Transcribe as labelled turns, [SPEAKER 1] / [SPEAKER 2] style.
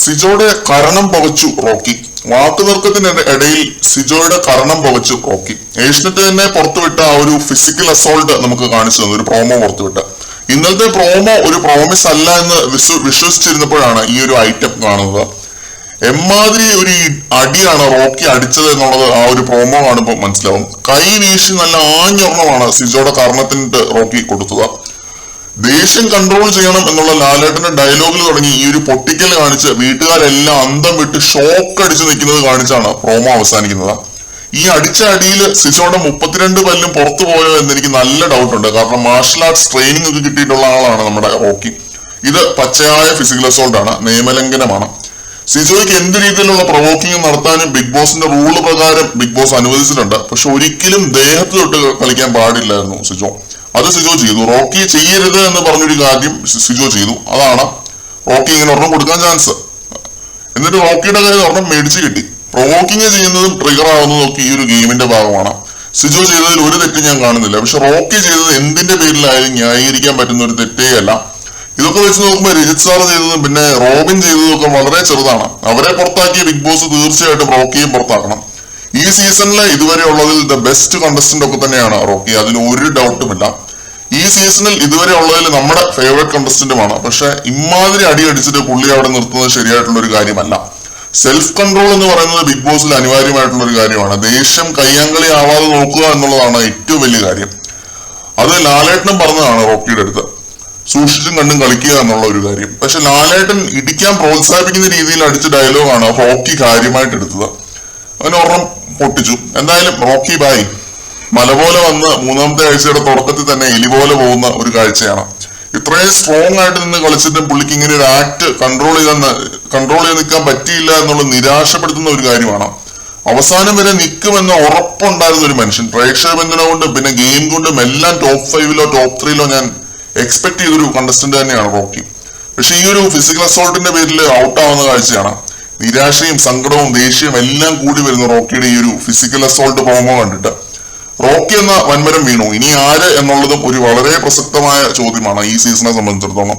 [SPEAKER 1] സിജോയുടെ കരണം പുകച്ചു റോക്കി. വാക്കുതർക്കത്തിനിടയിൽ സിജോയുടെ കരണം പുകച്ചു റോക്കി. ഏഷ്യനെറ്റ് തന്നെ പുറത്തുവിട്ട ആ ഒരു ഫിസിക്കൽ അസോൾട്ട് നമുക്ക് കാണിച്ചു തന്നു, ഒരു പ്രോമോ പുറത്തുവിട്ട. ഇന്നലത്തെ പ്രോമോ ഒരു പ്രോമിസ് അല്ല എന്ന് വിശ്വസിച്ചിരുന്നപ്പോഴാണ് ഈ ഒരു ഐറ്റം കാണുന്നത്. എമ്മാതിരി ഒരു അടിയാണ് റോക്കി അടിച്ചത് എന്നുള്ളത് ആ ഒരു പ്രോമോ കാണുമ്പോൾ മനസ്സിലാവും. കൈ വീശി നല്ല ആഞ്ഞൊരെണ്ണമാണ് സിജോയുടെ കർണത്തിന് റോക്കി കൊടുത്തത്. ദേഷ്യം കൺട്രോൾ ചെയ്യണം എന്നുള്ള ലാലേട്ടന്റെ ഡയലോഗിൽ തുടങ്ങി ഈ ഒരു പൊട്ടിക്കൽ കാണിച്ച് വീട്ടുകാരെല്ലാം അന്തം വിട്ട് ഷോക്ക് അടിച്ചു നിൽക്കുന്നത് കാണിച്ചാണ് പ്രോമോ അവസാനിക്കുന്നത്. ഈ അടിച്ച അടിയിൽ സിജോയുടെ 32 പല്ലും പുറത്തു പോയോ എന്ന് എനിക്ക് നല്ല ഡൗട്ട് ഉണ്ട്. കാരണം മാർഷൽ ആർട്സ് ട്രെയിനിങ് ഒക്കെ കിട്ടിയിട്ടുള്ള ആളാണ് നമ്മുടെ റോക്കി. ഇത് പച്ചയായ ഫിസിക്കൽ അസോൾട്ട് ആണ്, നിയമലംഘനമാണ്. സിജോയ്ക്ക് എന്ത് രീതിയിലുള്ള പ്രൊവോക്കിംഗ് നടത്താനും ബിഗ് ബോസിന്റെ റൂള് പ്രകാരം ബിഗ് ബോസ് അനുവദിച്ചിട്ടുണ്ട്. പക്ഷെ ഒരിക്കലും ദേഹത്ത് തൊട്ട് കളിക്കാൻ പാടില്ലായിരുന്നു സിജോ. അത് സിജോ ചെയ്തു. റോക്കി ചെയ്യരുത് എന്ന് പറഞ്ഞൊരു കാര്യം സിജോ ചെയ്തു. അതാണ് റോക്കി ഇങ്ങനെ ഒരെണ്ണം കൊടുക്കാൻ ചാൻസ്. എന്നിട്ട് റോക്കിയുടെ കയ്യിൽ ഒരെണ്ണം മേടിച്ച് കിട്ടി. പ്രൊവോക്കിങ് ചെയ്യുന്നതും ട്രിഗർ ആവുന്നതും ഒക്കെ ഈ ഒരു ഗെയിമിന്റെ ഭാഗമാണ്. സിജോ ചെയ്തതിൽ ഒരു തെറ്റ് ഞാൻ കാണുന്നില്ല. പക്ഷെ റോക്കി ചെയ്തത് എന്തിന്റെ പേരിലായാലും ന്യായീകരിക്കാൻ പറ്റുന്ന ഒരു തെറ്റേ അല്ല. ഇതൊക്കെ വെച്ച് നോക്കുമ്പോൾ രജിത് സാർ ചെയ്തതും പിന്നെ റോബിൻ ചെയ്തതും ഒക്കെ വളരെ ചെറുതാണ്. അവരെ പുറത്താക്കിയ ബിഗ് ബോസ് തീർച്ചയായിട്ടും റോക്കിയും പുറത്താക്കണം. ഈ സീസണിലെ ഇതുവരെ ഉള്ളതിൽ ദ ബെസ്റ്റ് കണ്ടസ്റ്റന്റ് ഒക്കെ തന്നെയാണ് റോക്കി, അതിൽ ഒരു ഡൗട്ടുമില്ല. ഈ സീസണിൽ ഇതുവരെ ഉള്ളതിൽ നമ്മുടെ ഫേവറേറ്റ് കണ്ടസ്റ്റന്റുമാണ്. പക്ഷെ ഇമാതിരി അടി അടിച്ചിട്ട് പുള്ളി അവിടെ നിർത്തുന്നത് ശരിയായിട്ടുള്ള ഒരു കാര്യമല്ല. സെൽഫ് കൺട്രോൾ എന്ന് പറയുന്നത് ബിഗ് ബോസിൽ അനിവാര്യമായിട്ടുള്ള ഒരു കാര്യമാണ്. ദേഷ്യം കയ്യാങ്കളി ആവാതെ നോക്കുക എന്നുള്ളതാണ് ഏറ്റവും വലിയ കാര്യം. അത് ലാലേട്ടനും പറഞ്ഞതാണ് റോക്കിയുടെ അടുത്ത്, സൂക്ഷിച്ചും കണ്ടും കളിക്കുക എന്നുള്ള ഒരു കാര്യം. പക്ഷെ ലാലേട്ടൻ ഇടിക്കാൻ പ്രോത്സാഹിപ്പിക്കുന്ന രീതിയിൽ അടിച്ച ഡയലോഗാണ് റോക്കി കാര്യമായിട്ട് എടുത്തത്. അവന് ഒരെണ്ണം പൊട്ടിച്ചു. എന്തായാലും റോക്കി ബായ് മല പോലെ വന്ന് 3ാമത്തെ ആഴ്ചയുടെ തുടക്കത്തിൽ തന്നെ എലി പോലെ പോകുന്ന ഒരു കാഴ്ചയാണ്. ഇത്രയും സ്ട്രോങ് ആയിട്ട് നിന്ന് കളിച്ചിട്ടും പുള്ളിക്ക് ഇങ്ങനെ ഒരു ആക്ട് കൺട്രോൾ ചെയ്ത് നിൽക്കാൻ പറ്റിയില്ല എന്നുള്ള നിരാശപ്പെടുത്തുന്ന ഒരു കാര്യമാണ്. അവസാനം വരെ നിൽക്കുമെന്ന് ഉറപ്പുണ്ടായിരുന്ന ഒരു മനുഷ്യൻ, പ്രേക്ഷക പിന്തുണ കൊണ്ടും പിന്നെ ഗെയിം കൊണ്ടും എല്ലാം ടോപ്പ് 5ലോ ടോപ്പ് 3ലോ ഞാൻ എക്സ്പെക്ട് ചെയ്തൊരു കണ്ടസ്റ്റന്റ് തന്നെയാണ് റോക്കി. പക്ഷെ ഈ ഒരു ഫിസിക്കൽ അസോൾട്ടിന്റെ പേരിൽ ഔട്ടാവുന്ന കാഴ്ചയാണ്. നിരാശയും സങ്കടവും ദേഷ്യവും എല്ലാം കൂടി വരുന്ന റോക്കിയുടെ ഈ ഒരു ഫിസിക്കൽ അസോൾട്ട് പ്രോമോ കണ്ടിട്ട്. റോക്കി എന്ന വൻമരം വീണു. ഇനി ആര് എന്നുള്ളതും ഒരു വളരെ പ്രസക്തമായ ചോദ്യമാണ് ഈ സീസണെ സംബന്ധിച്ചിടത്തോളം.